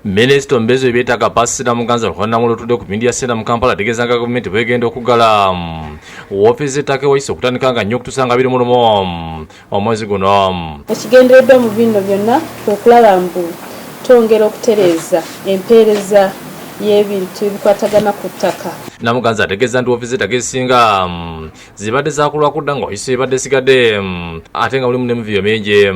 Minisita Mbezo ebyetaaga Basira Muganza Rwanda olutudde ku Media Center mu Kampala ategeeza nga gavumenti bwegenda okugala woofiisi ettaka wayise okutandika nga nnyo okutuusa 20 omwezi guno. Ekigendereddwa mu bino byonna kwe kulaba mbu twongera okutereeza empeereza y'ebintu ebikwatagana ku ttaka. Namuganza ategeeza nti woofiisi ettaka ezisinga zibadde zaakulwa kudda nga wayise ebadde sigadde ate nga mulimu n'emivuyo mingi.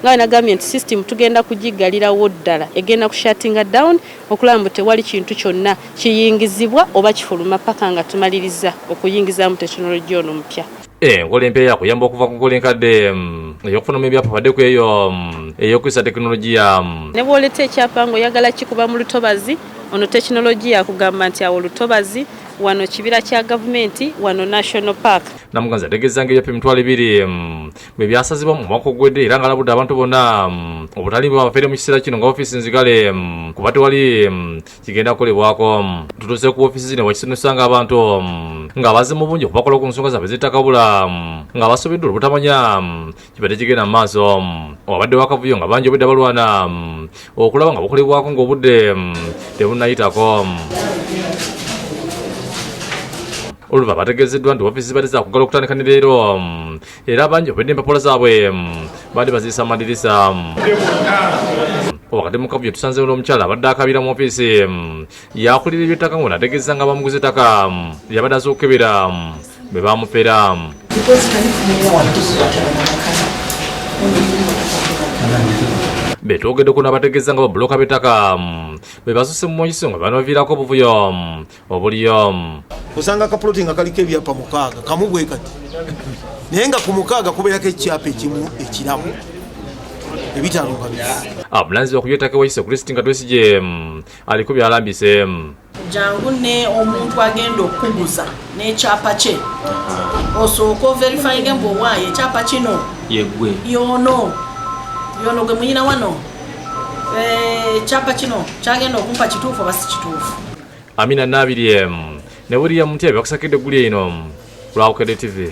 Nga nagambye nti system tugenda kugiggalirawo ddala egenda kushatinga down okulaba mbu tewali kintu kyonna kiyingizibwa oba kifuluma paka nga tumaliriza okuyingizaamu tekinologiya ono omupya. Enkola empya yakuyamba okuva ku nkola enkadde ey'okufunamu ebyapa badde ku eyo ey'okuyisa tekinologiya. Ne bw'oleta ekyapa ng'oyagala kikuba mu lutobazi ono tekinologiya akugamba nti awo lutobazi wano kibira kya gavumenti wano National Park. Namuganza ategeeza nga ebyapa 200 bwe byasazibwa mu mwaka ogwedde era nga alabudde abantu bonna obutalimba bafeere mu kiseera kino nga ofiisi nzigale kuba tewali kigenda kukolebwako. Tutuuse ku ofiisi zino wakisonesanga abantu nga baze mu bungi okubakola ku nsonga zaabwe zitakabula nga basobeddwa obutamanya kibadde kigenda mu maaso. Obadde wakavuyo nga bangi obudde balwana okulaba nga bukolebwako ng'obudde tebunnayitako. Oluva bategeezeddwa nti ofiisi zibadde zaakugala okutandika ne leero era bangi obedde empapula zaabwe badde baziyisa amadirisa. Wakati mu kavuyo tusanzeewo n'omukyala abadde akabira mu ofiisi yakulira eby'ettaka ngo nategeeza nga bamuguza ettaka lyabadde asobola okukebera bwe bamufera. Betwogeddeko n'abategeeza nga babuloka b'ettaka bwe basuse mu mwekiso nga bano baviirako obuvuyo obuliyo. Osanga kapuloti nga kaliko ebyapa 6 kamu bwe kati naye nga ku 6 kubeerako ekyapa ekimu ekiramu ebitaano nga bisi. Abulanzi okubya ettaka wayise Kristi nga Twesigye aliko byalambise. Jangu ne omuntu agenda okuguza n'ekyapa kye osooka overifyinge mbu owaayo ekyapa kino yegwe yono gwe muyina wano ekyapa kino kyagenda okumpa kituufu oba si kituufu. Amina Nabirye ne William Mutya byakusakidde eggulya ino ku Lwabukedde TV.